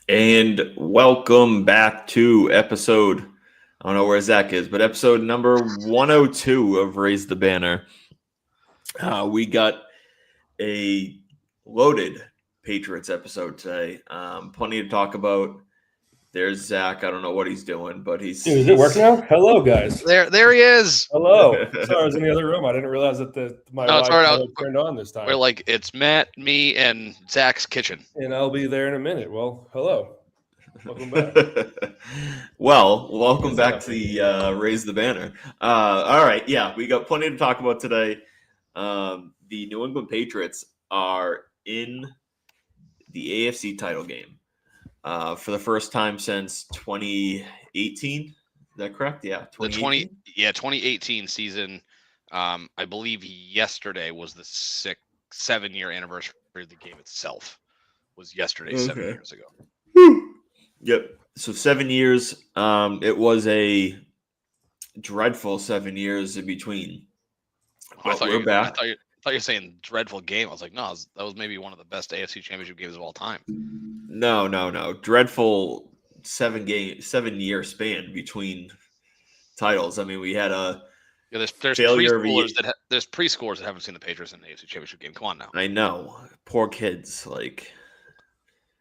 And welcome back to episode, I don't know where Zach is, but episode number 102 of Raise the Banner. We got a loaded Patriots episode today. Plenty to talk about. There's Zach. I don't know what he's doing, but Is it working now? Hello, guys. There he is. Hello. Sorry, I was in the other room. I didn't realize that my No, it's Wi-Fi all right. was turned on this time. We're like, it's Matt, me, and Zach's kitchen. And I'll be there in a minute. Well, hello. Welcome back. Welcome back to the Raise the Banner. All right, yeah, we got plenty to talk about today. The New England Patriots are in the AFC title game for the first time since 2018. Is that correct? Yeah, 2018 season. I believe yesterday was the 7-year anniversary of the game itself. Was yesterday, Okay. 7 years ago. Yep. So 7 years. It was a dreadful 7 years in between. I thought we're back. I thought you were saying dreadful game. I was like, no, that was maybe one of the best AFC Championship games of all time. No. Dreadful 7-year span between titles. I mean, we had a there's failure there's preschoolers that haven't seen the Patriots in the AFC Championship game. Come on now. I know, poor kids. Like,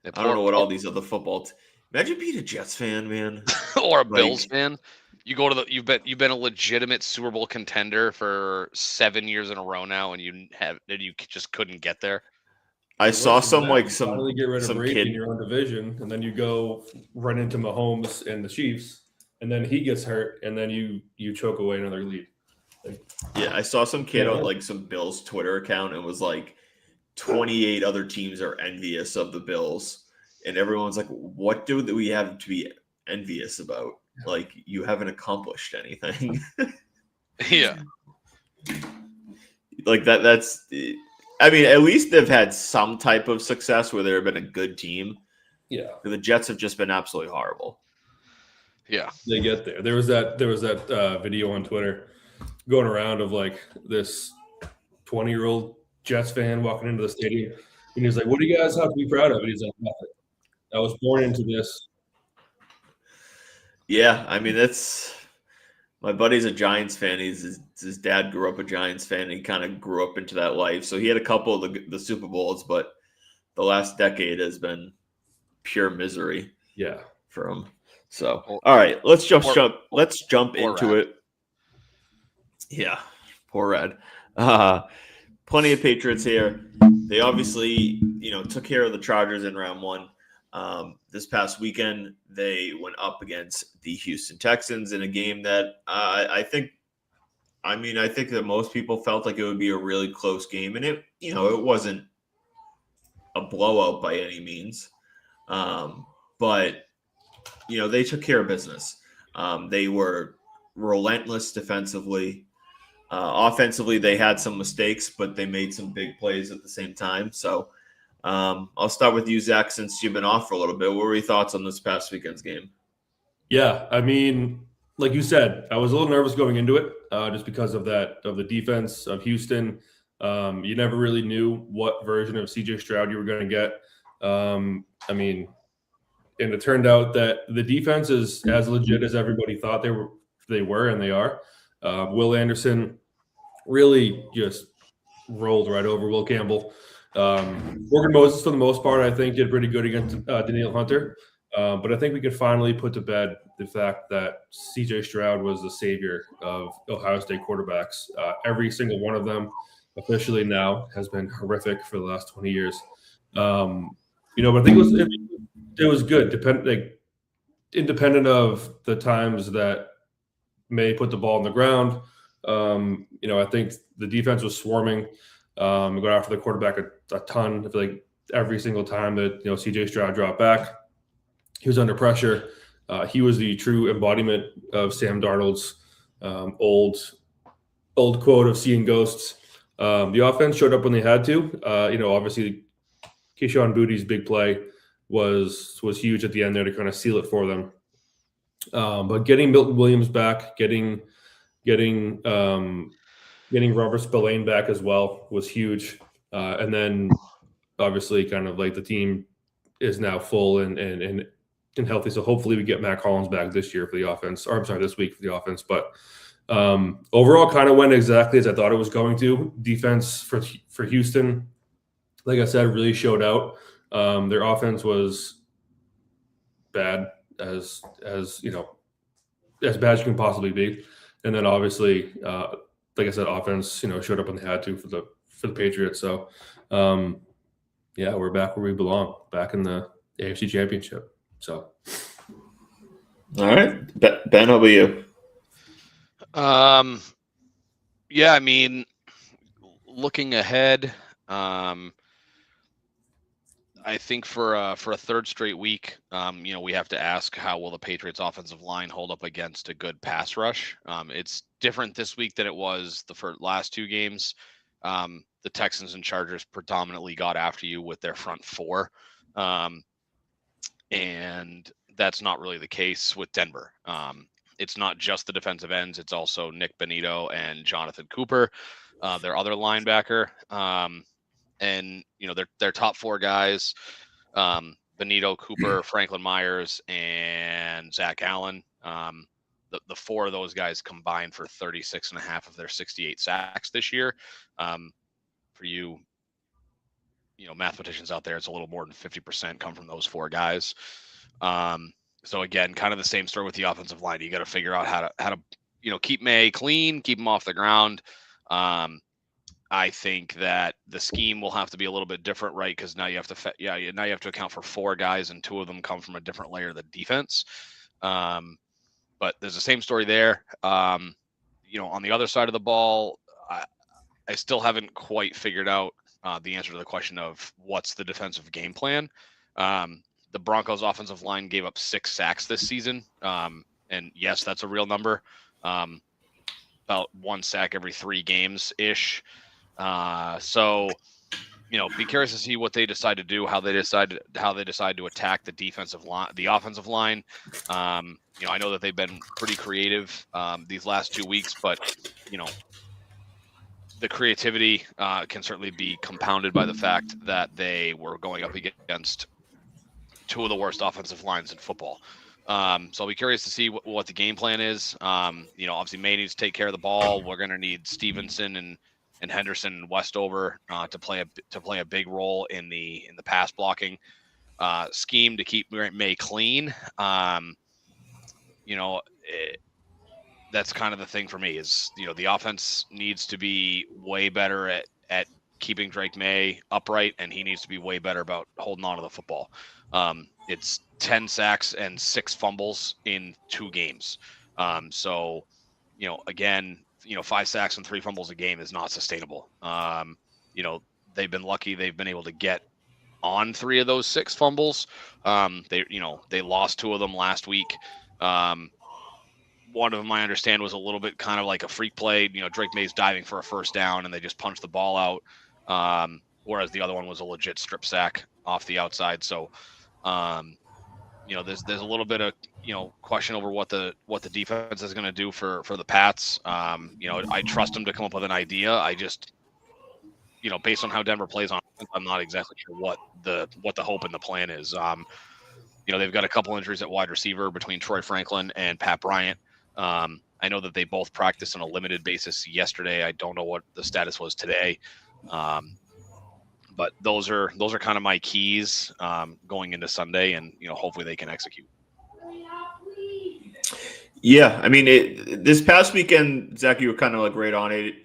I don't know what all these other football. Imagine being a Jets fan, man, or a Bills fan. You go to you've been a legitimate Super Bowl contender for 7 years in a row now, and you just couldn't get there. I saw some finally get rid of Brady in your own division, and then you go run into Mahomes and the Chiefs, and then he gets hurt, and then you choke away another lead. Yeah, I saw some kid on like some Bills Twitter account and was like, 28 other teams are envious of the Bills, and everyone's like, what do we have to be envious about? Like, you haven't accomplished anything. Yeah. Like that's I mean, at least they've had some type of success where they've been a good team. Yeah. The Jets have just been absolutely horrible. Yeah. They get there. There was that video on Twitter going around of like this 20-year-old Jets fan walking into the stadium, and he's like, "What do you guys have to be proud of?" And he's like, "Nothing. I was born into this." Yeah, I mean, that's my buddy's a Giants fan. His dad grew up a Giants fan. And he kind of grew up into that life. So he had a couple of the Super Bowls, but the last decade has been pure misery. Yeah, for him. So, all right, let's jump into it. Yeah, poor Red. Plenty of Patriots here. They obviously, took care of the Chargers in round one. This past weekend, they went up against the Houston Texans in a game that I think that most people felt like it would be a really close game, and it wasn't a blowout by any means, but they took care of business. They were relentless defensively. Offensively, they had some mistakes, but they made some big plays at the same time. So I'll start with you, Zach, since you've been off for a little bit. What were your thoughts on this past weekend's game? Yeah, I mean, like you said, I was a little nervous going into it just because of the defense of Houston. You never really knew what version of CJ Stroud you were going to get. I mean, and it turned out that the defense is as legit as everybody thought they were, and they are. Will Anderson really just rolled right over Will Campbell. Morgan Moses, for the most part, I think did pretty good against Danielle Hunter. But I think we could finally put to bed the fact that CJ Stroud was the savior of Ohio State quarterbacks. Every single one of them officially now has been horrific for the last 20 years. But I think it was good, independent of the times that May put the ball on the ground. I think the defense was swarming. We got after the quarterback a ton. I feel like every single time that CJ Stroud dropped back, he was under pressure. He was the true embodiment of Sam Darnold's old quote of seeing ghosts. The offense showed up when they had to. Obviously, Keyshawn Bootie's big play was huge at the end there to kind of seal it for them. But getting Milton Williams back, getting Robert Spillane back as well was huge. And then obviously kind of like the team is now full and healthy. So hopefully we get Matt Collins back this year for the offense, or I'm sorry, this week for the offense. But overall, kind of went exactly as I thought it was going to. Defense for Houston, like I said, really showed out. Their offense was bad as you know, as bad as you can possibly be. And then obviously, like I said, offense, you know, showed up when they had to for the Patriots. So, yeah, we're back where we belong, back in the AFC Championship. So, all right, Ben, how about you? Yeah, I mean, looking ahead, I think for a third straight week, you know, we have to ask how will the Patriots offensive line hold up against a good pass rush. It's different this week than it was the last two games. The Texans and Chargers predominantly got after you with their front four. And that's not really the case with Denver. It's not just the defensive ends. It's also Nick Bonitto and Jonathan Cooper, their other linebacker. And you know their top four guys, Bonitto, Cooper, Franklin Myers, and Zach Allen. The four of those guys combined for 36.5 of their 68 sacks this year. For you know, mathematicians out there, it's a little more than 50% come from those four guys. So again, kind of the same story with the offensive line. You got to figure out how to you know, keep May clean, keep him off the ground. I think that the scheme will have to be a little bit different, right? Because now you have to account for four guys, and two of them come from a different layer of the defense. But there's the same story there. You know, on the other side of the ball, I still haven't quite figured out the answer to the question of what's the defensive game plan. The Broncos offensive line gave up 6 sacks this season. And yes, that's a real number. About 1 sack every 3 games ish. So, you know, be curious to see what they decide to do, how they decide to attack the defensive line, the offensive line. You know, I know that they've been pretty creative these last 2 weeks, but you know, the creativity can certainly be compounded by the fact that they were going up against 2 of the worst offensive lines in football. So I'll be curious to see what the game plan is. You know, obviously May needs to take care of the ball. We're going to need Stevenson and Henderson and Westover to play a big role in the pass blocking scheme to keep May clean. You know, that's kind of the thing for me is, you know, the offense needs to be way better at keeping Drake May upright, and he needs to be way better about holding on to the football. It's 10 sacks and 6 fumbles in 2 games. So, you know, again, you know, 5 sacks and 3 fumbles a game is not sustainable. You know, they've been lucky. They've been able to get on 3 of those 6 fumbles. They lost 2 of them last week. One of them, I understand, was a little bit kind of like a freak play. You know, Drake May's diving for a first down and they just punched the ball out. Whereas the other one was a legit strip sack off the outside. So, you know, there's a little bit of, you know, question over what the defense is going to do for the Pats. You know, I trust them to come up with an idea. I just, you know, based on how Denver plays on, I'm not exactly sure what the hope and the plan is. You know, they've got a couple injuries at wide receiver between Troy Franklin and Pat Bryant. I know that they both practiced on a limited basis yesterday. I don't know what the status was today. But those are kind of my keys going into Sunday, and you know, hopefully they can execute. Yeah, I mean, this past weekend, Zach, you were kind of like right on it.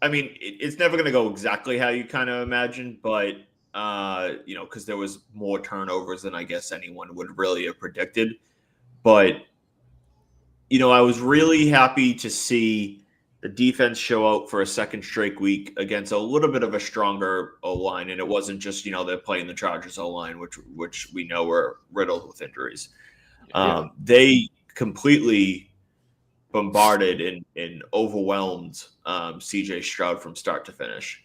I mean, it's never going to go exactly how you kind of imagined, but you know, because there was more turnovers than I guess anyone would really have predicted. But you know, I was really happy to see the defense show out for a second straight week against a little bit of a stronger O-line. And it wasn't just, you know, they're playing the Chargers O-line, which we know were riddled with injuries. Yeah. They completely bombarded and overwhelmed CJ Stroud from start to finish.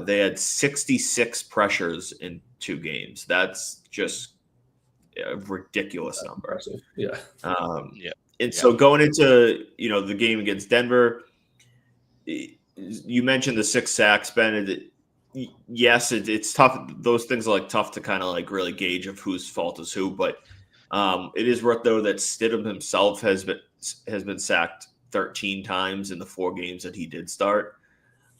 They had 66 pressures in 2 games. That's just a ridiculous number. Yeah. And so going into, you know, the game against Denver, you mentioned the 6 sacks, Ben. yes, it's tough. Those things are like tough to kind of like really gauge of whose fault is who. But it is worth though that Stidham himself has been sacked 13 times in the 4 games that he did start.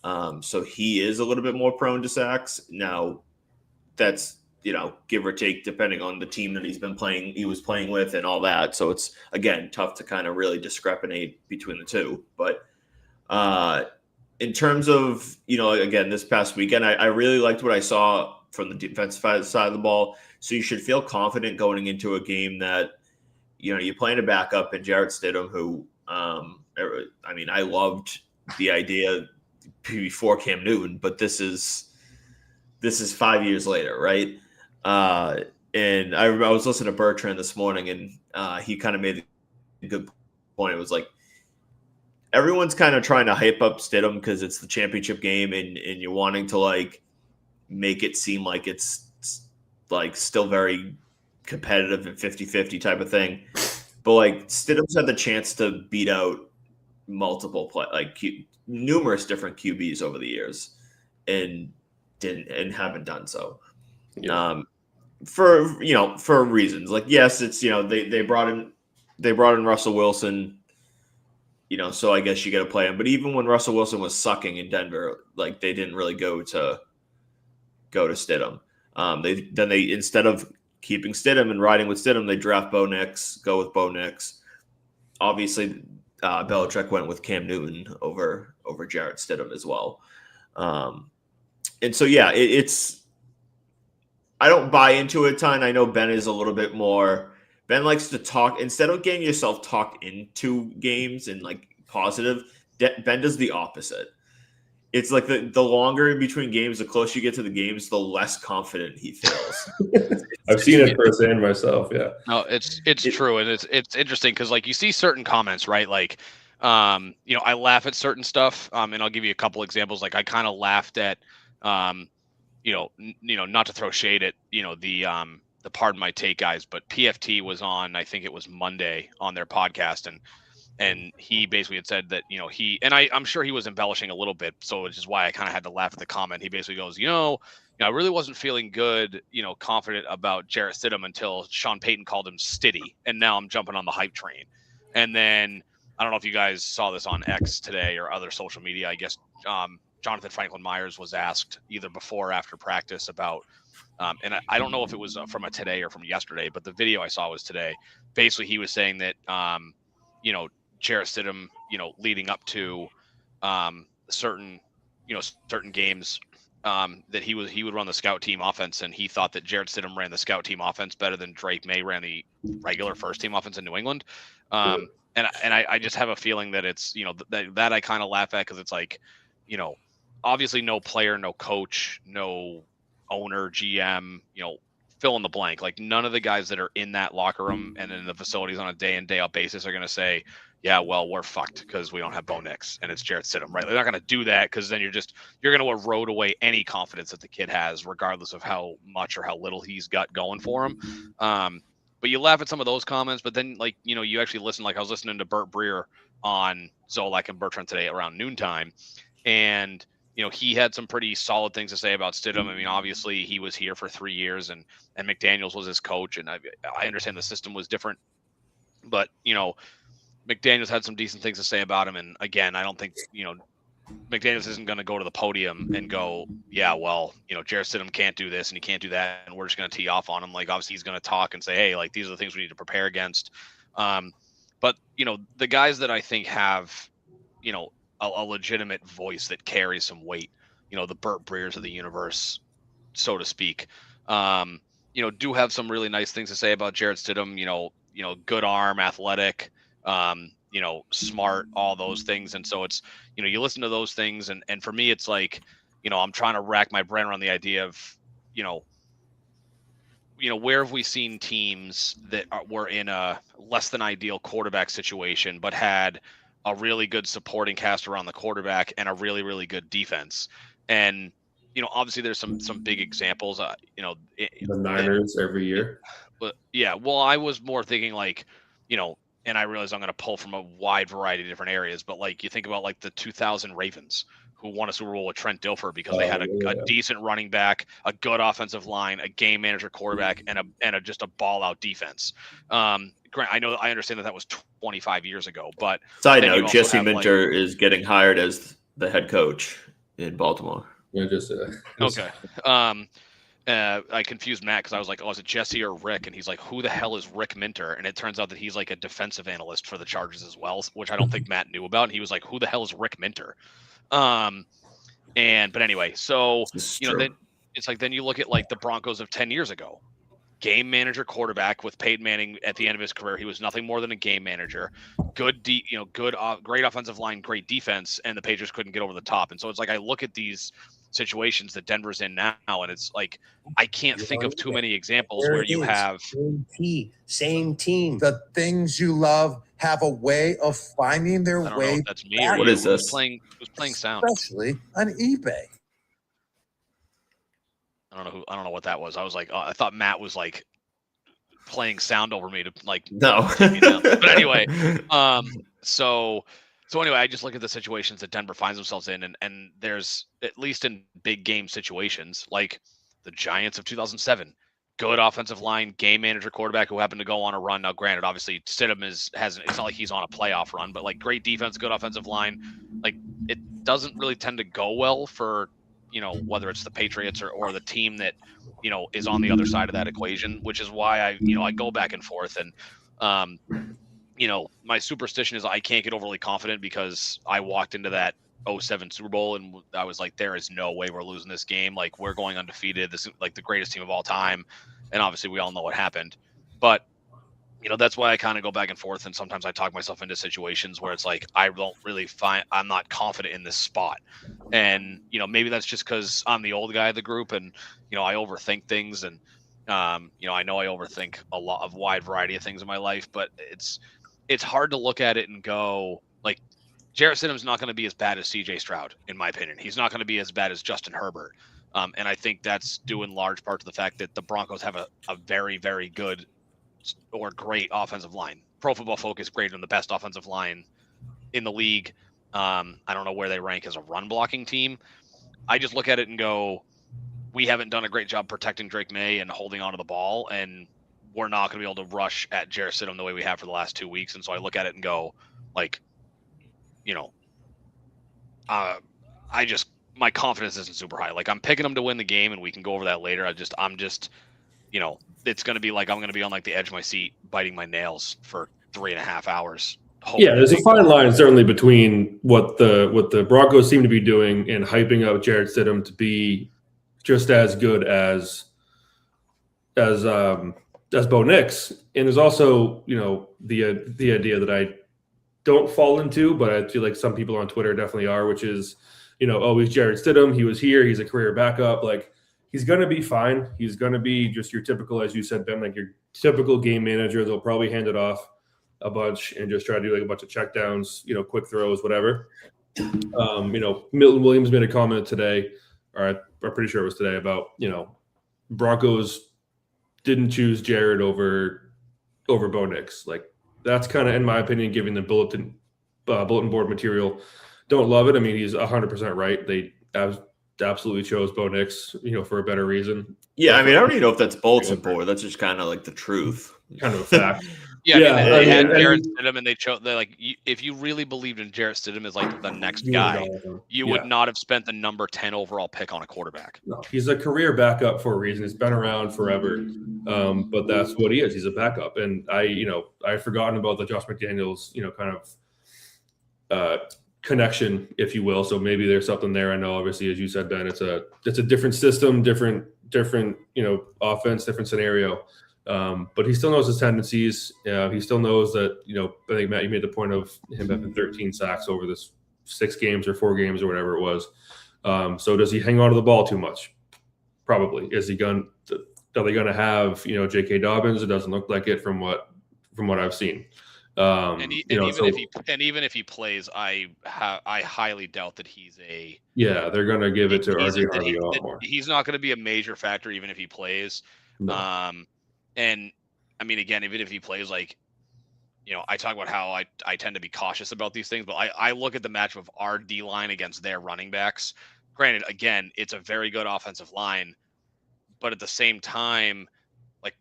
So he is a little bit more prone to sacks. Now, that's, give or take depending on the team that he was playing with and all that. So it's, again, tough to kind of really discriminate between the two. But in terms of, again, this past weekend, I really liked what I saw from the defensive side of the ball. So you should feel confident going into a game that, you're playing a backup in Jarrett Stidham, who, I loved the idea before Cam Newton, but this is 5 years later, right? And I was listening to Bertrand this morning, and he kind of made a good point. It was like everyone's kind of trying to hype up Stidham because it's the championship game, and you're wanting to like make it seem like it's like still very competitive and 50-50 type of thing. But like Stidham's had the chance to beat out numerous different QBs over the years, and haven't done so. Yeah. For reasons like, yes, it's, they brought in Russell Wilson, so I guess you got to play him. But even when Russell Wilson was sucking in Denver, like they didn't really go to Stidham. They instead of keeping Stidham and riding with Stidham, they draft Bo Nix, go with Bo Nix. Obviously, Belichick went with Cam Newton over Jarrett Stidham as well. And so, yeah, it's I don't buy into it a ton. I know Ben is a little bit more. Ben likes to talk instead of getting yourself talked into games and like positive. Ben does the opposite. It's like the longer in between games, the closer you get to the games, the less confident he feels. I've seen it firsthand myself. Yeah. No, it's true, and it's interesting because like you see certain comments, right? Like, I laugh at certain stuff, and I'll give you a couple examples. Like I kind of laughed at, not to throw shade at, the Pardon My Take guys, but PFT was on, I think it was Monday on their podcast, and he basically had said that, I'm sure he was embellishing a little bit, so which is why I kind of had to laugh at the comment. He basically goes, I really wasn't feeling good, confident about Jarrett Stidham until Sean Payton called him Stiddy, and now I'm jumping on the hype train. And then I don't know if you guys saw this on X today or other social media. I guess Jonathan Franklin Myers was asked either before or after practice about, and I don't know if it was from a today or from yesterday, but the video I saw was today. Basically, he was saying that, Jarrett Stidham, leading up to certain games, that he would run the scout team offense, and he thought that Jarrett Stidham ran the scout team offense better than Drake May ran the regular first team offense in New England. And I just have a feeling that it's, that I kind of laugh at because it's like, obviously no player, no coach, no owner, GM, fill in the blank. Like none of the guys that are in that locker room and in the facilities on a day in, day out basis are going to say, yeah, well, we're fucked because we don't have Bo Nix and it's Jarrett Stidham, right? They're not going to do that because then you're going to erode away any confidence that the kid has, regardless of how much or how little he's got going for him. But you laugh at some of those comments, but then like, you actually listen, like I was listening to Burt Breer on Zolak and Bertrand today around noontime. And, he had some pretty solid things to say about Stidham. I mean, obviously he was here for 3 years and McDaniels was his coach. And I understand the system was different, but, McDaniels had some decent things to say about him. And again, I don't think, McDaniels isn't going to go to the podium and go, yeah, well, Jarrett Stidham can't do this and he can't do that, and we're just going to tee off on him. Like, obviously he's going to talk and say, hey, like, these are the things we need to prepare against. But, the guys that I think have, a legitimate voice that carries some weight, the Burt Breers of the universe, so to speak, do have some really nice things to say about Jarrett Stidham, good arm, athletic, smart, all those things. And so it's, you listen to those things. And for me, it's like, I'm trying to rack my brain around the idea of, where have we seen teams that were in a less than ideal quarterback situation, but had a really good supporting cast around the quarterback and a really, really good defense. And, obviously there's some big examples, the Niners every year. But yeah, well, I was more thinking like, and I realize I'm going to pull from a wide variety of different areas, but like you think about like the 2000 Ravens, who won a Super Bowl with Trent Dilfer because they had a decent running back, a good offensive line, a game manager quarterback, and just a ball out defense. Grant, I understand that was 25 years ago, but side note, Jesse Minter is getting hired as the head coach in Baltimore. Yeah, okay. I confused Matt because I was like, oh, is it Jesse or Rick? And he's like, who the hell is Rick Minter? And it turns out that he's like a defensive analyst for the Chargers as well, which I don't think Matt knew about. And he was like, who the hell is Rick Minter? But anyway, so, then it's like, then you look at like the Broncos of 10 years ago, game manager quarterback with Peyton Manning at the end of his career. He was nothing more than a game manager, great offensive line, great defense. And the Patriots couldn't get over the top. And so it's like, I look at these situations that Denver's in now, and it's like I can't think of too many examples where you have same team. The things you love have a way of finding their way. I don't know if that's me or what is this? Who's playing sound? Especially on eBay. I don't know what that was. I was like, I thought Matt was like playing sound over me to like no. But anyway, So anyway, I just look at the situations that Denver finds themselves in, and there's, at least in big game situations, like the Giants of 2007, good offensive line, game manager, quarterback who happened to go on a run. Now, granted, obviously Stidham hasn't. It's not like he's on a playoff run, but like great defense, good offensive line. Like it doesn't really tend to go well for, whether it's the Patriots or the team that, is on the other side of that equation, which is why I go back and forth. And my superstition is I can't get overly confident because I walked into that 2007 Super Bowl and I was like, there is no way we're losing this game. Like, we're going undefeated. This is like the greatest team of all time. And obviously we all know what happened. But, that's why I kind of go back and forth. And sometimes I talk myself into situations where it's like, I'm not confident in this spot. And, maybe that's just because I'm the old guy of the group and, I overthink things. And, I know I overthink a lot of wide variety of things in my life, but it's hard to look at it and go, like, Jarrett Stidham's not going to be as bad as CJ Stroud, in my opinion. He's not going to be as bad as Justin Herbert. And I think that's due in large part to the fact that the Broncos have a very, very good or great offensive line. Pro Football Focus graded them the best offensive line in the league. I don't know where they rank as a run blocking team. I just look at it and go, we haven't done a great job protecting Drake May and holding onto the ball, and we're not going to be able to rush at Jarrett Stidham the way we have for the last 2 weeks. And so I look at it and go, like, my confidence isn't super high. Like, I'm picking them to win the game, and we can go over that later. I'm just, it's going to be like I'm going to be on like the edge of my seat, biting my nails for 3.5 hours. Yeah, there's a fine line certainly between what the Broncos seem to be doing and hyping up Jarrett Stidham to be just as good as Bo Nix, and there's also the idea that I don't fall into, but I feel like some people on Twitter definitely are, which is he's Jarrett Stidham, he was here, he's a career backup, like he's gonna be fine, he's gonna be just your typical, as you said, Ben, like your typical game manager. They'll probably hand it off a bunch and just try to do like a bunch of checkdowns, quick throws, whatever. Milton Williams made a comment today, or I'm pretty sure it was today, about Broncos didn't choose Jared over Bo Nix. Like, that's kind of, in my opinion, giving the bulletin board material. Don't love it. I mean, he's 100% right. They absolutely chose Bo Nix, for a better reason. Yeah, I mean, I don't even know if that's bulletin board. That's just kind of like the truth. Kind of a fact. Yeah, they had Jarrett Stidham, and they're like, if you really believed in Jarrett Stidham as like the next guy, you would not have spent the number 10 overall pick on a quarterback. No, he's a career backup for a reason. He's been around forever, but that's what he is. He's a backup, and I've forgotten about the Josh McDaniels, kind of connection, if you will. So maybe there's something there. I know, obviously, as you said, Ben, it's a different system, different offense, different scenario. But he still knows his tendencies. He still knows that, I think, Matt, you made the point of him having 13 sacks over this 6 games or 4 games or whatever it was. So does he hang on to the ball too much? Probably. Are they going to have, J.K. Dobbins? It doesn't look like it from what I've seen. Even if he plays, I highly doubt that he's a. Yeah, they're going to give it to RJ Harvey a lot more. He's not going to be a major factor, even if he plays. No. And I mean, again, even if he plays, like, I talk about how I tend to be cautious about these things, but I look at the matchup of our D line against their running backs. Granted, again, it's a very good offensive line, but at the same time, like,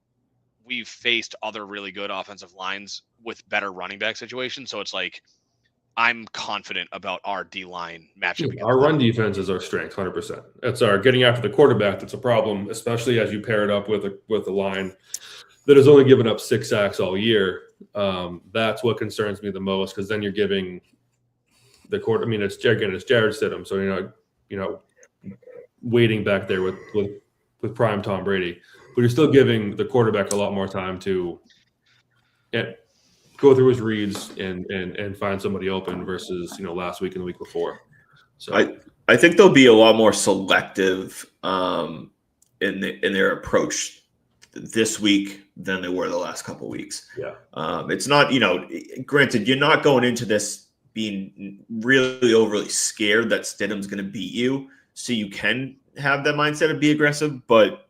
we've faced other really good offensive lines with better running back situations. So it's like, I'm confident about our D line matchup. Our run defense is our strength, 100%. That's our getting after the quarterback. That's a problem, especially as you pair it up with a line that has only given up 6 sacks all year. That's what concerns me the most, because then you're giving the quarter. I mean, it's Jared Stidham, so waiting back there with prime Tom Brady, but you're still giving the quarterback a lot more time to go through his reads and find somebody open versus last week and the week before. So I think they'll be a lot more selective in their approach this week than they were the last couple of weeks. Yeah. It's not, granted, you're not going into this being really overly scared that Stidham's going to beat you, so you can have that mindset of be aggressive. But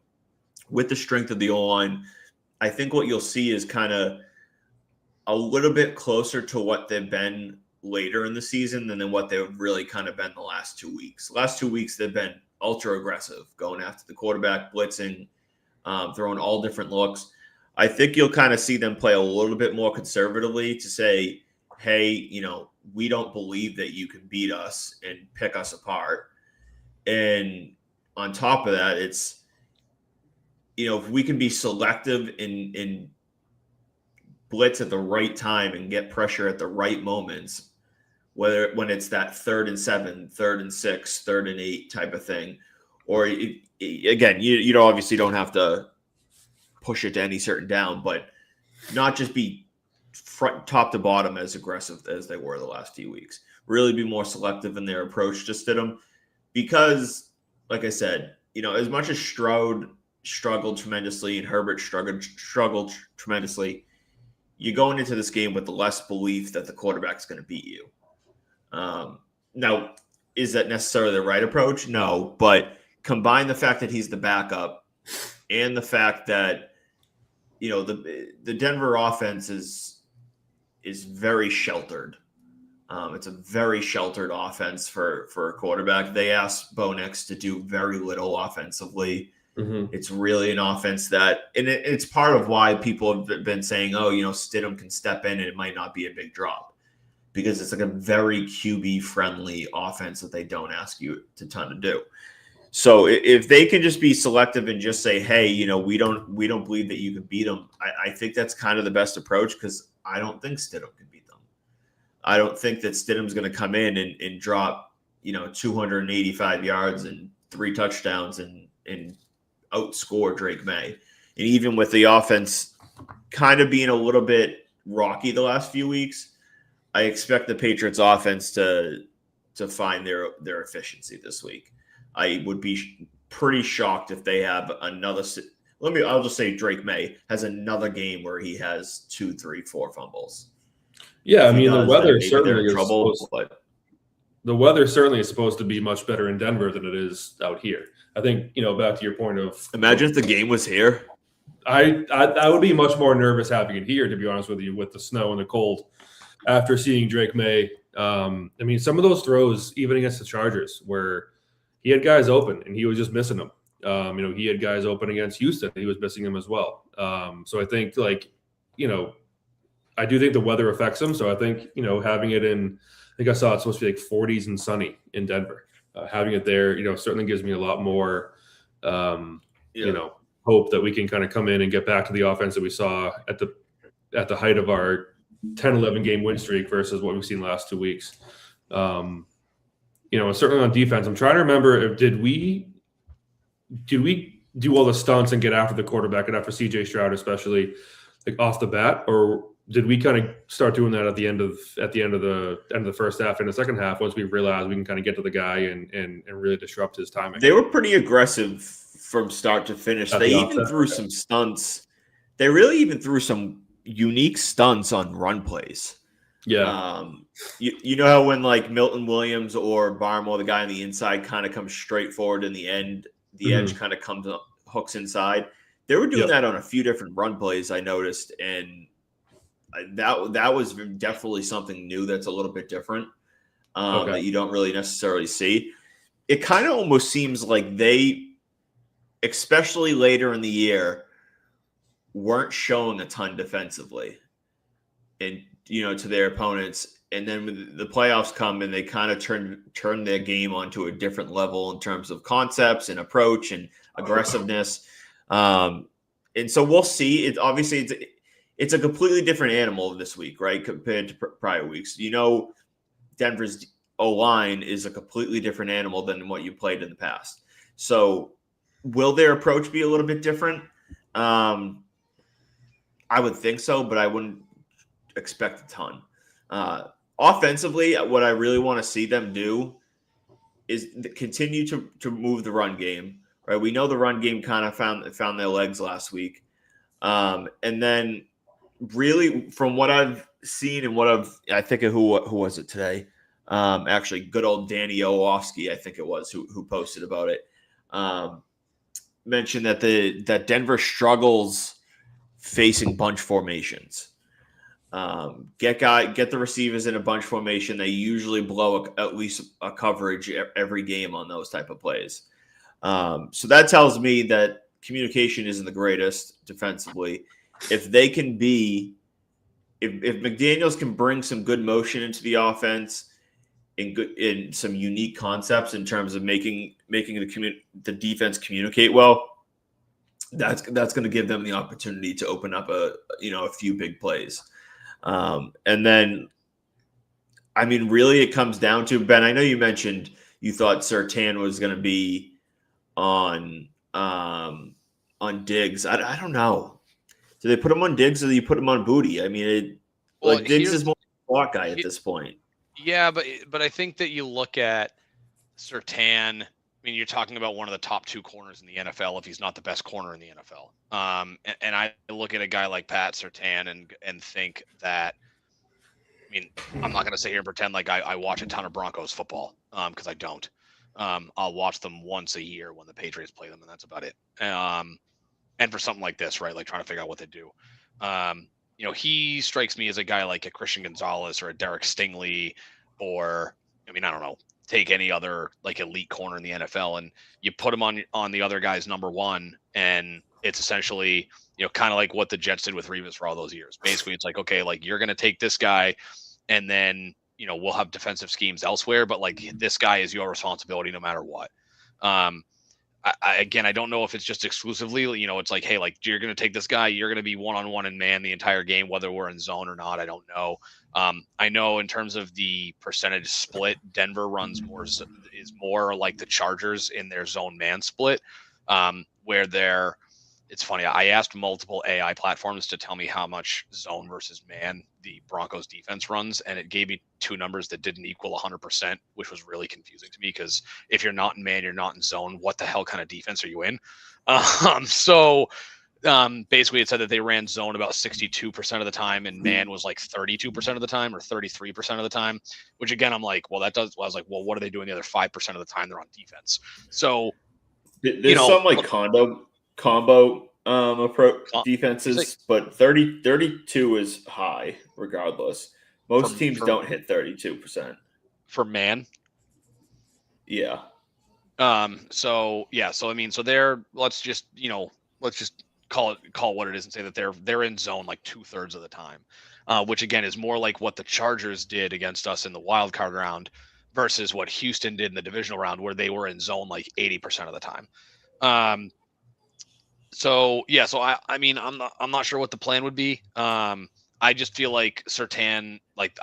with the strength of the O-line, I think what you'll see is kind of a little bit closer to what they've been later in the season than what they've really kind of been the last 2 weeks. Last 2 weeks, they've been ultra aggressive, going after the quarterback, blitzing, throwing all different looks. I think you'll kind of see them play a little bit more conservatively to say, hey, we don't believe that you can beat us and pick us apart. And on top of that, it's, if we can be selective in blitz at the right time and get pressure at the right moments, when it's that 3rd and 7, 3rd and 6, 3rd and 8 type of thing, or again, you obviously don't have to push it to any certain down, but not just be front top to bottom as aggressive as they were the last few weeks. Really be more selective in their approach to Stidham, because, like I said, as much as Stroud struggled tremendously and Herbert struggled tremendously, you're going into this game with the less belief that the quarterback's going to beat you. Now, is that necessarily the right approach? No, but combine the fact that he's the backup and the fact that the Denver offense is very sheltered. It's a very sheltered offense for a quarterback. They asked Bo Nix to do very little offensively. Mm-hmm. It's really an offense that, and it's part of why people have been saying, Stidham can step in and it might not be a big drop, because it's like a very QB friendly offense that they don't ask you a ton to do. So if they can just be selective and just say, hey, we don't believe that you can beat them, I think that's kind of the best approach, because I don't think Stidham can beat them. I don't think that Stidham's going to come in and drop 285 yards and 3 touchdowns and outscore Drake May. And even with the offense kind of being a little bit rocky the last few weeks, I expect the Patriots offense to find their efficiency this week. I would be pretty shocked if they have another. I'll just say Drake May has another game where he has 2, 3, 4 fumbles. Yeah, I mean, the weather certainly is trouble, the weather certainly is supposed to be much better in Denver than it is out here. I think, back to your point of, imagine if the game was here. I would be much more nervous having it here, to be honest with you, with the snow and the cold. After seeing Drake May, I mean, some of those throws, even against the Chargers, where he had guys open and he was just missing them. He had guys open against Houston, he was missing them as well. So I think, I do think the weather affects him. So I think, having it in, I think I saw it's supposed to be like 40s and sunny in Denver. Having it there, certainly gives me a lot more, hope that we can kind of come in and get back to the offense that we saw at the height of our 10-11 game win streak versus what we've seen last 2 weeks. And certainly on defense, I'm trying to remember, did we do all the stunts and get after the quarterback and after CJ Stroud, especially like off the bat, or did we kind of start doing that at the end of the first half and the second half, once we realized we can kind of get to the guy and really disrupt his timing? They were pretty aggressive from start to finish. They even threw some stunts. They really even threw some unique stunts on run plays. Yeah. You know how when like Milton Williams or Barmore, the guy on the inside, kind of comes straight forward in the end, the edge kind of comes up, hooks inside. They were doing that on a few different run plays, I noticed, and that was definitely something new that's a little bit different that you don't really necessarily see. It kind of almost seems like they, especially later in the year, weren't showing a ton defensively and to their opponents. And then when the playoffs come and they kind of turn their game onto a different level in terms of concepts and approach and aggressiveness. And so we'll see. It's a completely different animal this week, right, compared to prior weeks. Denver's O-line is a completely different animal than what you played in the past. So will their approach be a little bit different? I would think so, but I wouldn't expect a ton. Offensively, what I really want to see them do is continue to move the run game. Right, we know the run game kind of found their legs last week, and then really from what I've seen and I think of who was it today? Actually, good old Danny Orlovsky, I think it was who posted about it. Mentioned that Denver struggles facing bunch formations. Get the receivers in a bunch formation. They usually blow at least a coverage every game on those type of plays. So that tells me that communication isn't the greatest defensively. If they can if McDaniels can bring some good motion into the offense in some unique concepts in terms of making the defense communicate well, that's going to give them the opportunity to open up a few big plays. And then, I mean, really it comes down to, Ben, I know you mentioned you thought Surtain was going to be on Diggs. I don't know. Do they put him on Diggs or do you put him on Booty? I mean, Diggs is more a slot guy at this point. Yeah, but I think that you look at Surtain. I mean, you're talking about one of the top 2 corners in the NFL, if he's not the best corner in the NFL. And I look at a guy like Pat Surtain and think that, I mean, I'm not going to sit here and pretend like I watch a ton of Broncos football because I don't. I'll watch them once a year when the Patriots play them, and that's about it. And for something like this, right, like trying to figure out what they do. He strikes me as a guy like a Christian Gonzalez or a Derek Stingley, or, I mean, I don't know, take any other like elite corner in the NFL and you put him on the other guy's number 1, and it's essentially, kind of like what the Jets did with Revis for all those years. Basically, it's like, okay, like you're going to take this guy and then, we'll have defensive schemes elsewhere, but like this guy is your responsibility no matter what. I don't know if it's just exclusively, it's like, hey, like you're going to take this guy, you're going to be one-on-one and man the entire game, whether we're in zone or not. I don't know. I know in terms of the percentage split, Denver is more like the Chargers in their zone man split, where it's funny. I asked multiple AI platforms to tell me how much zone versus man the Broncos defense runs, and it gave me 2 numbers that didn't equal 100%, which was really confusing to me because if you're not in man, you're not in zone. What the hell kind of defense are you in? Basically, it said that they ran zone about 62% of the time, and man was like 32% of the time or 33% of the time. Which again, I'm like, well, that does. Well, I was like, well, what are they doing the other 5% of the time they're on defense? So there's some like combo approach defenses, but 32 is high regardless. Most teams don't hit 32% for man. Yeah. So I mean, so they're let's just call what it is and say that they're in zone like 2/3 of the time, which again is more like what the Chargers did against us in the wild card round versus what Houston did in the divisional round, where they were in zone like 80% of the time. So I mean, I'm not sure what the plan would be. I just feel like Surtain, like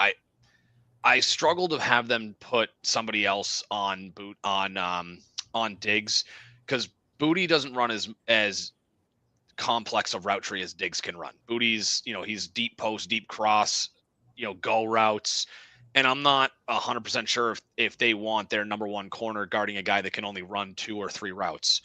I struggle to have them put somebody else on Diggs, because Booty doesn't run as complex a route tree as Diggs can run. Booty's, he's deep post, deep cross, go routes. And I'm not 100% sure if they want their number 1 corner guarding a guy that can only run 2 or 3 routes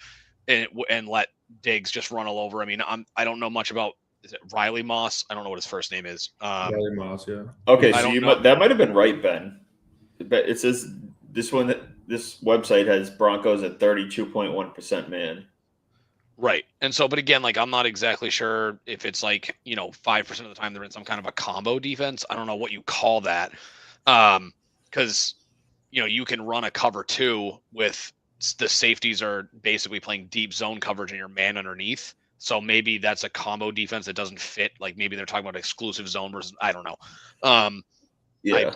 and let Diggs just run all over. I mean, I don't know much about, is it Riley Moss? I don't know what his first name is. Riley Moss, yeah. Okay, so that might have been right, Ben. But it says this website has Broncos at 32.1% man. Right. And so, but again, like I'm not exactly sure if it's like, 5% of the time they're in some kind of a combo defense. I don't know what you call that. Because, you can run a cover 2 with the safeties are basically playing deep zone coverage and your man underneath. So maybe that's a combo defense that doesn't fit. Like maybe they're talking about exclusive zone versus, I don't know. Yeah.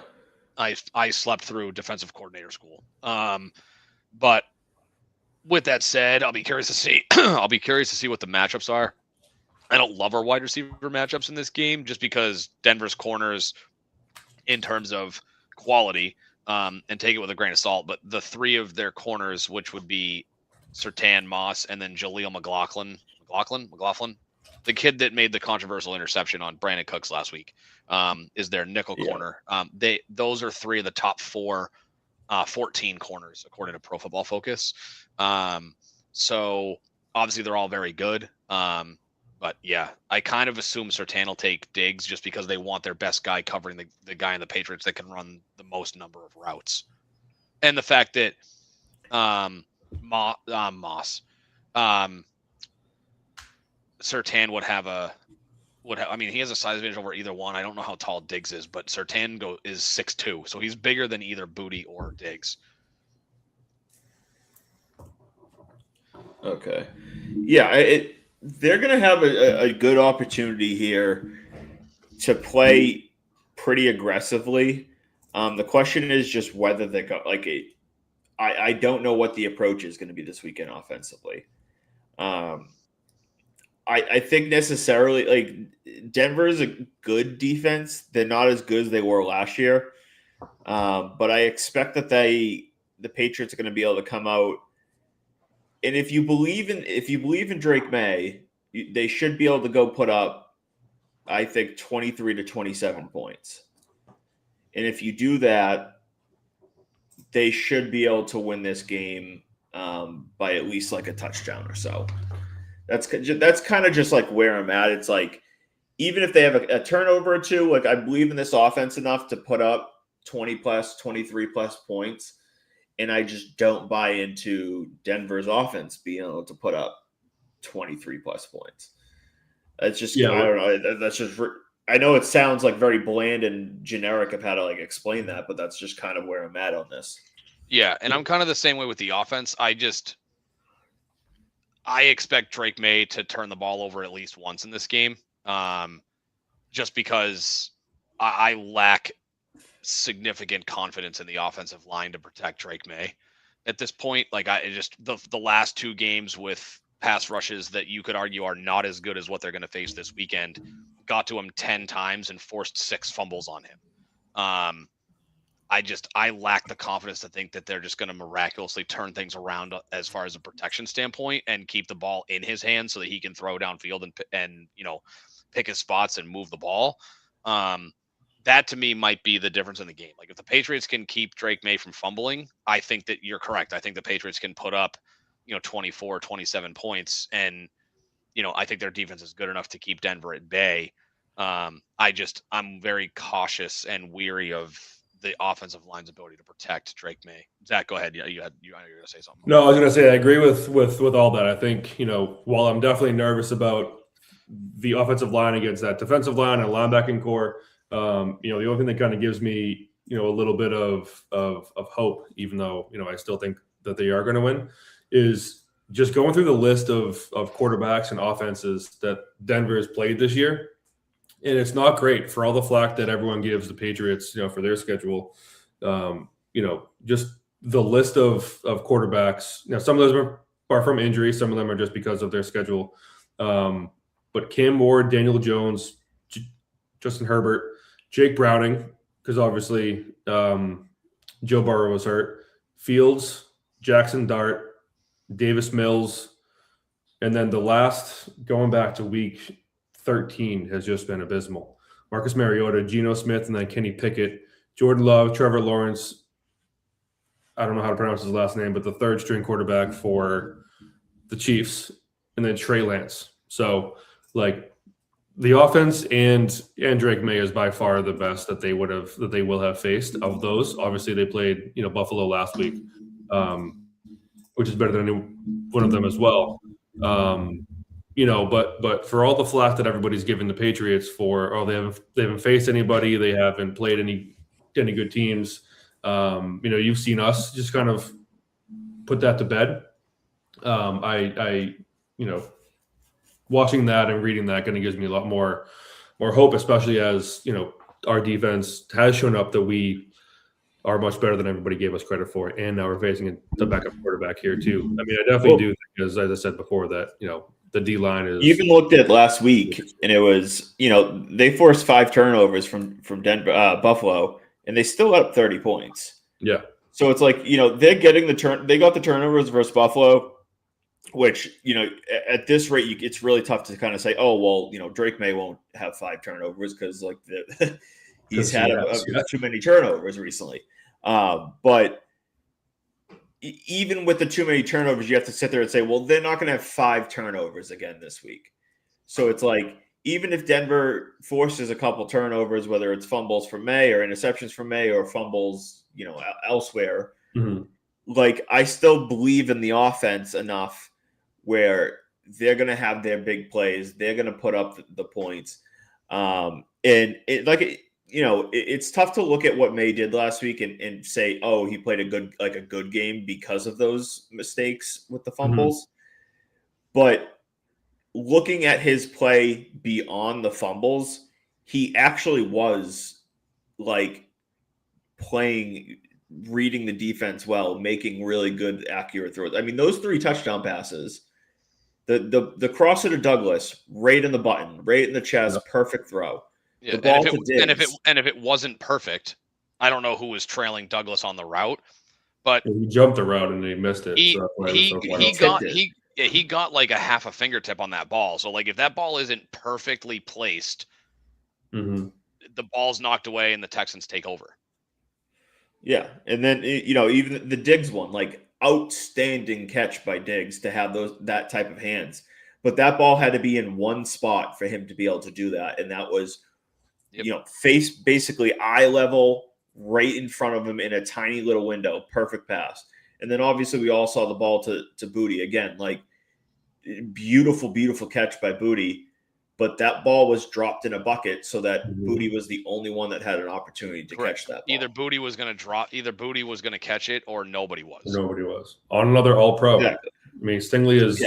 I slept through defensive coordinator school. But with that said, I'll be curious to see. I'll be curious to see what the matchups are. I don't love our wide receiver matchups in this game just because Denver's corners, in terms of quality, and take it with a grain of salt. But the 3 of their corners, which would be Surtain, Moss, and then Jaleel McLaughlin, the kid that made the controversial interception on Brandon Cooks last week, is their nickel corner. Those are 3 of the top 14 corners according to Pro Football Focus. So obviously they're all very good. But yeah, I kind of assume Surtain will take Diggs just because they want their best guy covering the guy in the Patriots that can run the most number of routes. And the fact that Moss, Surtain he has a size advantage over either one. I don't know how tall Diggs is, but Surtain is 6'2", so he's bigger than either Booty or Diggs. Okay. Yeah, they're going to have a good opportunity here to play pretty aggressively. The question is just whether they go I don't know what the approach is going to be this weekend offensively. I think necessarily Denver is a good defense. They're not as good as they were last year. But I expect that the Patriots are going to be able to come out. And if you believe in Drake May, they should be able to go put up, I think, 23 to 27 points. And if you do that, they should be able to win this game by at least like a touchdown or so. That's kind of just like where I'm at. It's like even if they have a turnover or 2, like I believe in this offense enough to put up 20 plus, 23 plus points. And I just don't buy into Denver's offense being able to put up 23 plus points. It's just, I don't know. That's just, I know it sounds like very bland and generic of how to explain that, but that's just kind of where I'm at on this. Yeah. And I'm kind of the same way with the offense. I expect Drake May to turn the ball over at least once in this game. Just because I lack significant confidence in the offensive line to protect Drake May at this point. The last 2 games with pass rushes that you could argue are not as good as what they're going to face this weekend got to him 10 times and forced 6 fumbles on him. I lack the confidence to think that they're just going to miraculously turn things around as far as a protection standpoint and keep the ball in his hands so that he can throw downfield and pick his spots and move the ball. That to me might be the difference in the game. If the Patriots can keep Drake May from fumbling, I think that you're correct. I think the Patriots can put up, 24, 27 points. And, I think their defense is good enough to keep Denver at bay. I'm very cautious and weary of the offensive line's ability to protect Drake May. Zach, go ahead. Yeah, you're going to say something. No, I was going to say, I agree with all that. I think, while I'm definitely nervous about the offensive line against that defensive line and linebacking core, the only thing that kind of gives me, a little bit of hope, even though, I still think that they are going to win, is just going through the list of quarterbacks and offenses that Denver has played this year. And it's not great for all the flack that everyone gives the Patriots, for their schedule. Just the list of quarterbacks. Some of those are from injury. Some of them are just because of their schedule. But Cam Ward, Daniel Jones, Justin Herbert, Jake Browning, because obviously Joe Burrow was hurt, Fields, Jackson Dart, Davis Mills, and then the last, going back to week 13, has just been abysmal. Marcus Mariota, Geno Smith, and then Kenny Pickett, Jordan Love, Trevor Lawrence. I don't know how to pronounce his last name, but the 3rd string quarterback for the Chiefs, and then Trey Lance. So, the offense and Drake May is by far the best that they will have faced of those. Obviously, they played Buffalo last week, which is better than any one of them as well. But for all the flack that everybody's giving the Patriots for, they haven't faced anybody, they haven't played any good teams. You've seen us just kind of put that to bed. Watching that and reading that kind of gives me a lot more hope, especially as our defense has shown up that we are much better than everybody gave us credit for, and now we're facing the backup quarterback here too. I mean, I definitely do think, as I said before, that the D line is. You even looked at last week, and it was they forced 5 turnovers from Denver, Buffalo, and they still got up 30 points. Yeah. So it's like they're getting they got the turnovers versus Buffalo, which at this rate it's really tough to kind of say, oh well, Drake May won't have 5 turnovers because he's had too many turnovers recently. But even with the too many turnovers, you have to sit there and say, well, they're not going to have 5 turnovers again this week. So it's like, even if Denver forces a couple turnovers, whether it's fumbles from May or interceptions from May or fumbles, elsewhere, like I still believe in the offense enough where they're going to have their big plays. They're going to put up the points. It's tough to look at what May did last week and say, oh, he played a good game because of those mistakes with the fumbles. But looking at his play beyond the fumbles, he actually was reading the defense well, making really good, accurate throws. I mean, those 3 touchdown passes, the crosser to Douglas, right in the button, right in the chest, perfect throw. Yeah, the ball and if it wasn't perfect, I don't know who was trailing Douglas on the route, but he jumped the route and he missed it. He got like a half a fingertip on that ball. So like if that ball isn't perfectly placed, the ball's knocked away and the Texans take over. Yeah, and then even the Diggs one, like outstanding catch by Diggs to have that type of hands, but that ball had to be in one spot for him to be able to do that, and that was. Face basically eye level right in front of him in a tiny little window. Perfect pass. And then obviously we all saw the ball to Booty again, like beautiful, beautiful catch by Booty. But that ball was dropped in a bucket so that Booty was the only one that had an opportunity to catch that ball. Either Booty was going to catch it or nobody was. Nobody was. On another all-pro. Exactly. I mean, Stingley is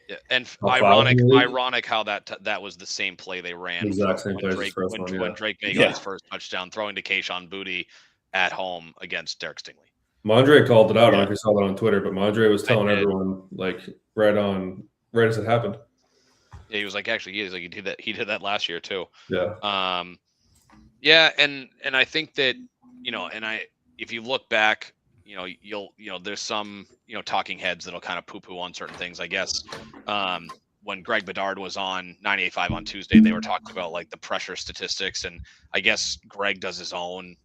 Yeah, and ironic how that was the same play they ran when Drake May got his first touchdown, throwing to Kayshon Boutte at home against Derek Stingley. Mondre called it out. I don't know if you saw that on Twitter, but Mondre was telling everyone right as it happened. Yeah, he was like, actually, he did that last year too. Yeah. And I think that if you look back. There's some, talking heads that'll kind of poo-poo on certain things, I guess. When Greg Bedard was on 98.5 on Tuesday, they were talking about the pressure statistics. And I guess Greg does his own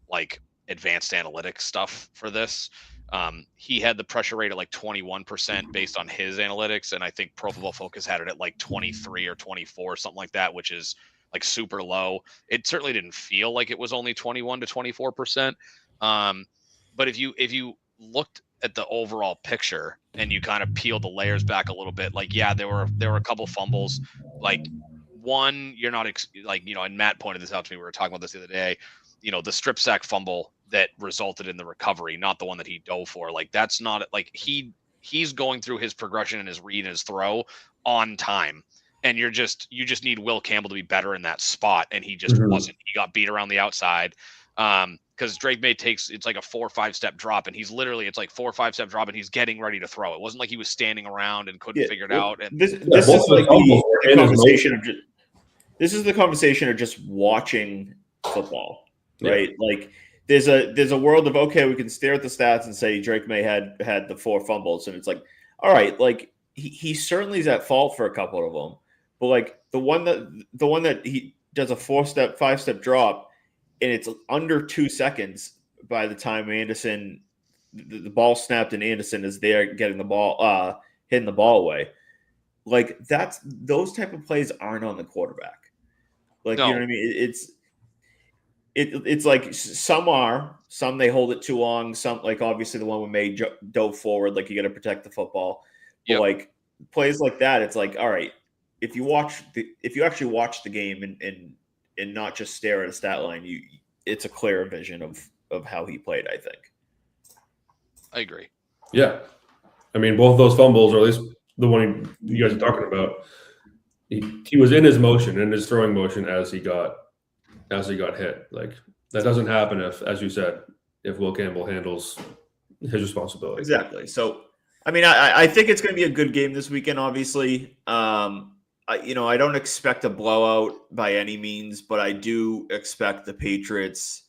advanced analytics stuff for this. He had the pressure rate at 21% based on his analytics. And I think Pro Football Focus had it at 23 or 24, something like that, which is super low. It certainly didn't feel like it was only 21 to 24%. But if you looked at the overall picture and you kind of peel the layers back a little bit, there were a couple fumbles. One, you're not and Matt pointed this out to me. We were talking about this the other day. The strip sack fumble that resulted in the recovery, not the one that he dove for. That's not he's going through his progression and his read and his throw on time. And you just need Will Campbell to be better in that spot, and he just wasn't. He got beat around the outside. Because Drake May it's a 4 or 5 step drop, and he's literally 4 or 5 step drop, and he's getting ready to throw. It wasn't like he was standing around and couldn't figure it out. And this is the conversation of this is the conversation of just watching football, right? There's a world of we can stare at the stats and say Drake May had the 4 fumbles, and it's all right, he certainly is at fault for a couple of them, but the one that he does a 5 step drop. And it's under 2 seconds by the time Anderson, the ball snapped and Anderson is there getting the ball, hitting the ball away. Those type of plays aren't on the quarterback. No. You know what I mean? It's some they hold it too long. Some obviously the one we made dove forward. You got to protect the football. But plays like that, it's like, all right, if you actually watch the game and not just stare at a stat line, it's a clearer vision of how he played, I think. I agree. Yeah. I mean, both those fumbles, or at least the one you guys are talking about, he was in his motion, in his throwing motion as he got hit. Like, that doesn't happen if, as you said, if Will Campbell handles his responsibility. Exactly. So, I mean, I think it's going to be a good game this weekend, obviously. I don't expect a blowout by any means, but I do expect the Patriots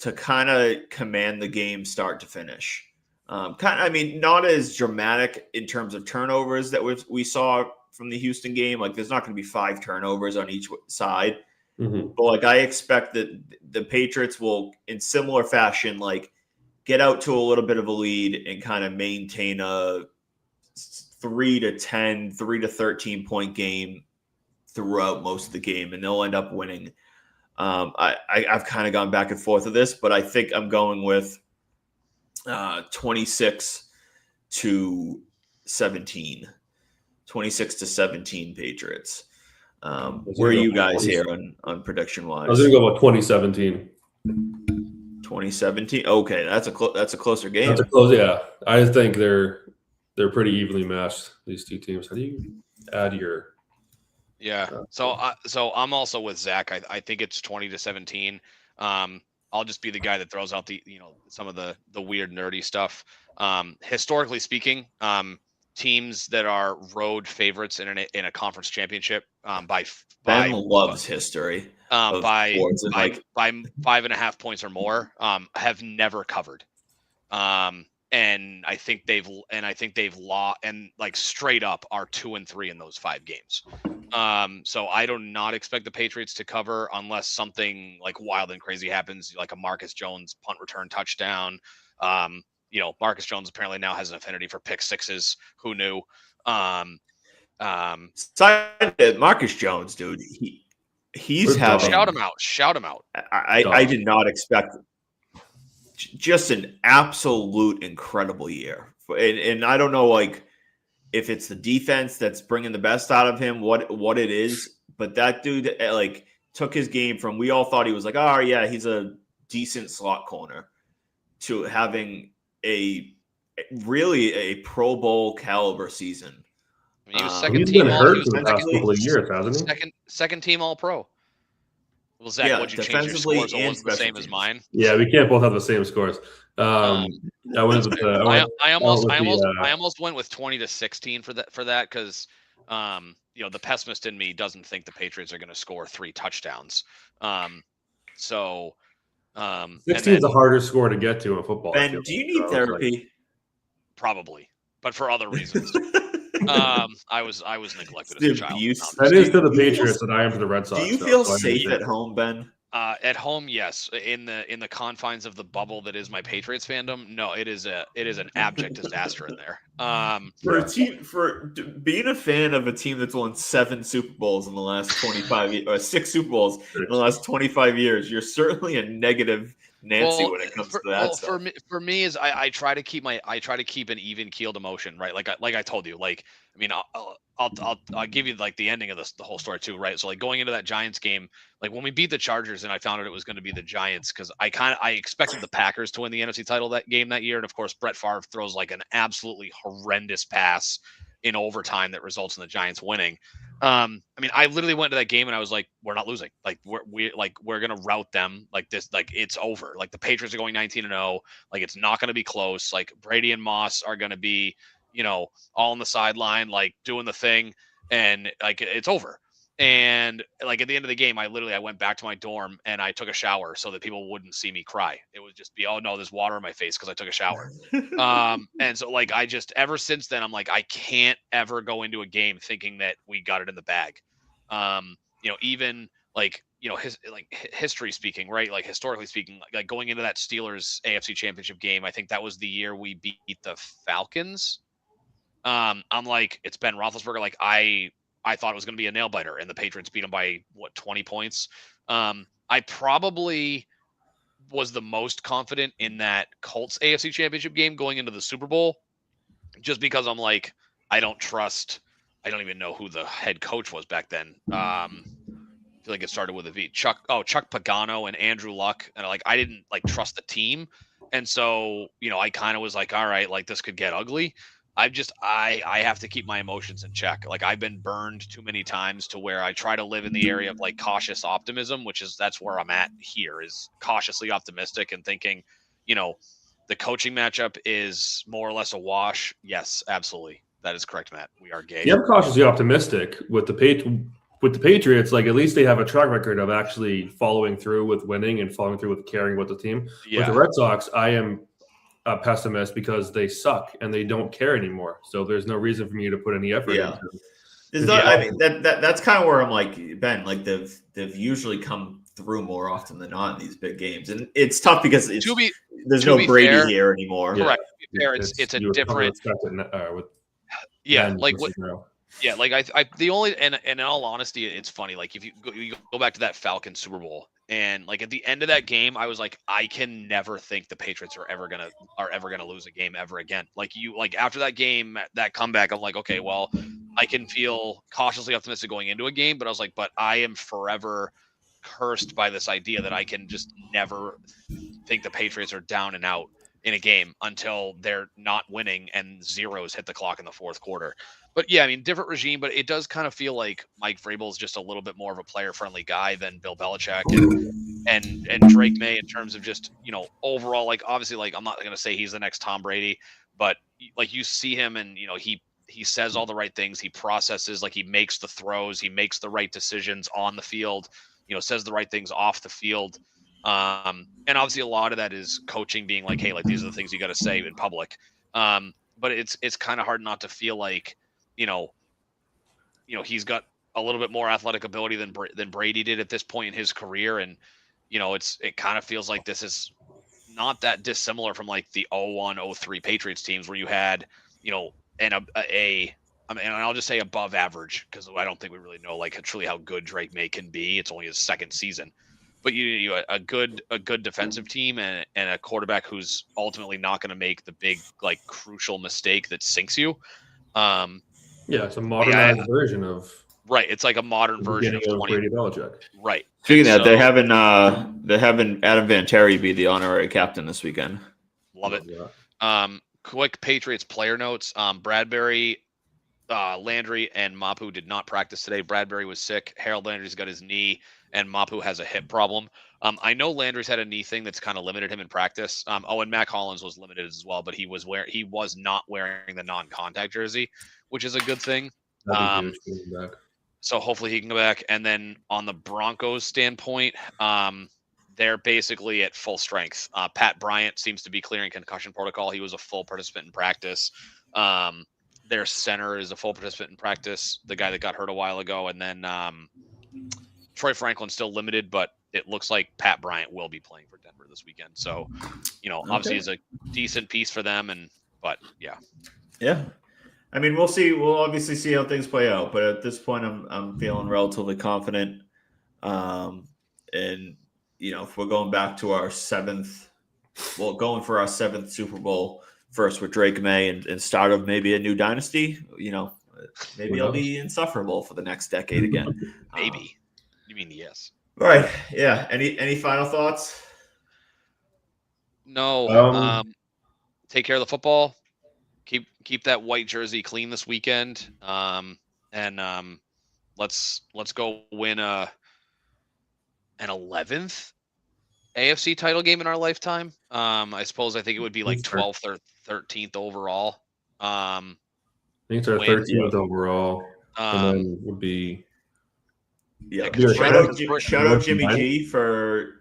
to kind of command the game start to finish. Not as dramatic in terms of turnovers that we saw from the Houston game. Like, there's not going to be 5 turnovers on each side. Mm-hmm. But, like, I expect that the Patriots will, in similar fashion, like, get out to a little bit of a lead and kind of maintain a 3 to 10, 3 to 13 point game throughout most of the game, and they'll end up winning. I've kind of gone back and forth with this, but I think I'm going with 26 to 17. 26 to 17 Patriots. Where are you guys here on prediction wise? I was going to go about 2017. 2017. Okay, that's a closer game. That's a close. Yeah, I think they're pretty evenly matched, these two teams. How do you add your? Yeah. So I'm also with Zach. I think it's 20 to 17. I'll just be the guy that throws out some of the weird nerdy stuff. Historically speaking, teams that are road favorites in a conference championship Ben loves history. By 5.5 points or more, have never covered. And I think they've lost, and like straight up are 2-3 in those 5 games. So I do not expect the Patriots to cover unless something like wild and crazy happens, like a Marcus Jones punt return touchdown. Marcus Jones apparently now has an affinity for pick sixes. Who knew? Marcus Jones, dude, he's having, shout him out. I did not expect just an absolute incredible year, and I don't know, like, if it's the defense that's bringing the best out of him, what it is, but that dude, like, took his game from, we all thought he was like, oh yeah, he's a decent slot corner, to having a Pro Bowl caliber season. I mean, he was he's been hurt for the past couple of years, hasn't he? Second team All Pro. Well, Zach, would you change your scores? It wasn't the same as mine. Yeah, we can't both have the same scores. I almost went with 20 to 16 for that because the pessimist in me doesn't think the Patriots are going to score 3 touchdowns. 16 is a harder score to get to in football. Ben, do you need therapy? Probably, but for other reasons. I was neglected as a child. That is to the Patriots that I am to the Red Sox. Do you feel safe at home, Ben? At home, yes. In the confines of the bubble that is my Patriots fandom, no, it is an abject disaster in there. For being a fan of a team that's won 7 Super Bowls in the last 25 years, or 6 Super Bowls in the last 25 years, you're certainly a negative Nancy when it comes to that stuff. For me is I try to keep an even keeled emotion, right? Like I told you, like, I mean, I'll give you like the ending of the whole story too, right? So like going into that Giants game, like when we beat the Chargers and I found out it was going to be the Giants, because I expected the Packers to win the NFC title that year, and of course Brett Favre throws like an absolutely horrendous pass in overtime that results in the Giants winning. I mean, I literally went to that game and I was like, we're not losing. Like we're gonna rout them like this. Like it's over. Like the Patriots are going 19-0. Like it's not gonna be close. Like Brady and Moss are gonna be, all on the sideline, like doing the thing, and like it's over. And like at the end of the game, I went back to my dorm and I took a shower so that people wouldn't see me cry. It would just be, oh no, there's water in my face because I took a shower. And so like I just, ever since then, I'm like, I can't ever go into a game thinking that we got it in the bag. Even like, history speaking, right? Like historically speaking, like going into that Steelers AFC Championship game, I think that was the year we beat the Falcons. I'm like, it's Ben Roethlisberger. Like I thought it was going to be a nail biter, and the Patriots beat them by 20 points. I probably was the most confident in that Colts AFC Championship game going into the Super Bowl, just because I'm like, I don't trust. I don't even know who the head coach was back then. I feel like it started with a V. Chuck Pagano and Andrew Luck, and I didn't trust the team, and so I kind of was like, all right, this could get ugly. I have to keep my emotions in check. I've been burned too many times to where I try to live in the area of cautious optimism, that's where I'm at here, is cautiously optimistic and thinking, the coaching matchup is more or less a wash. Yes, absolutely. That is correct, Matt. We are gay. Yeah, I'm cautiously optimistic with the Patriots. At least they have a track record of actually following through with winning and following through with caring about the team. Yeah. With the Red Sox, I am a pessimist because they suck and they don't care anymore. So there's no reason for me to put any effort into it. I mean, that's kind of where I'm like, Ben, they've usually come through more often than not in these big games. And it's tough because there's no Brady fair, here anymore. Correct. To be fair, it's a different the only, and in all honesty, it's funny. If you go back to that Falcons Super Bowl, and at the end of that game, I was like, I can never think the Patriots are ever gonna lose a game ever again. After that game, that comeback, I'm like, okay, well, I can feel cautiously optimistic going into a game, but I was like, but I am forever cursed by this idea that I can just never think the Patriots are down and out in a game until they're not winning and zeros hit the clock in the fourth quarter. But yeah, I mean, different regime, but it does kind of feel like Mike Vrabel is just a little bit more of a player-friendly guy than Bill Belichick and Drake May in terms of just, overall, obviously, I'm not going to say he's the next Tom Brady, but you see him and, he says all the right things. He processes, he makes the throws, he makes the right decisions on the field, says the right things off the field. And obviously a lot of that is coaching being hey, these are the things you got to say in public. But it's kind of hard not to feel like, he's got a little bit more athletic ability than Brady did at this point in his career. And, it kind of feels like this is not that dissimilar from the 01-03 Patriots teams where you had, and I'll just say above average, because I don't think we really know truly how good Drake May can be. It's only his second season. But you a good defensive team and a quarterback who's ultimately not going to make the big crucial mistake that sinks you. It's a modernized version of right. It's a modern version of Brady Belichick. Right. Speaking of that, they're having Adam Vinatieri be the honorary captain this weekend. Love it. Quick Patriots player notes. Bradbury, Landry, and Mapu did not practice today. Bradbury was sick. Harold Landry's got his knee, and Mapu has a hip problem. I know Landry's had a knee thing that's kind of limited him in practice. And Mac Hollins was limited as well, but he was not wearing the non-contact jersey, which is a good thing. So hopefully he can go back. And then on the Broncos standpoint, they're basically at full strength. Pat Bryant seems to be clearing concussion protocol. He was a full participant in practice. Their center is a full participant in practice, the guy that got hurt a while ago. And then Troy Franklin's still limited, but it looks like Pat Bryant will be playing for Denver this weekend. So, obviously is a decent piece for them. But yeah. Yeah. I mean, we'll see. We'll obviously see how things play out. But at this point, I'm feeling relatively confident. And, if we're going back to our going for our seventh Super Bowl first with Drake May and start of maybe a new dynasty, maybe I'll be insufferable for the next decade again. Maybe. You mean yes? Right. Yeah. Any final thoughts? No. Take care of the football. Keep that white jersey clean this weekend. And let's go win an 11th AFC title game in our lifetime. I think it would be 12th or 13th overall. I think it's our 13th overall. And then would be. Yeah. Shout out Jimmy G for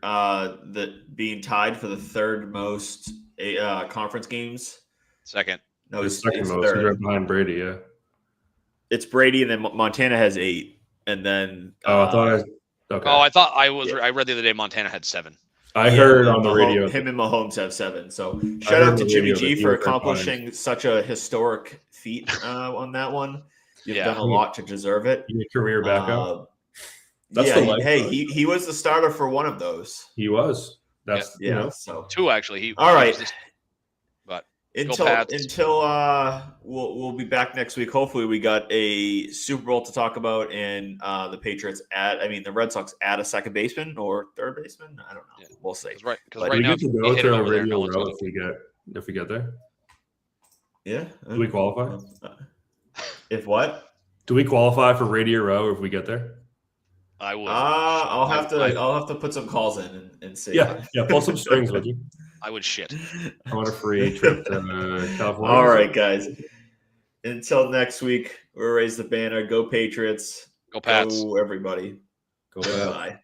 being tied for the third most conference games. Second. No, it's second most. He's right behind Brady. Yeah. It's Brady, and then Montana has 8, and then. Okay. I read the other day Montana had 7. I heard on the radio him and Mahomes have 7. So shout out to Jimmy G for accomplishing such a historic feat on that one. You've done a lot to deserve it. Your career backup. He was the starter for one of those. He was. That's so 2 actually. All right. Until we'll be back next week. Hopefully, we got a Super Bowl to talk about, and the Red Sox add a second baseman or third baseman. I don't know. Yeah. We'll see. Because But right we now, get to you go hit it to over there, Radio no one's Row gonna- if we get there. Yeah. Do we qualify? If what? Do we qualify for Radio Row if we get there? I would. I'll have to put some calls in and see. Yeah, pull some strings, would you? I would shit. I want a free trip to California. All right, guys. Until next week, we'll raise the banner. Go Patriots. Go Pats. Go everybody. Go back. Goodbye.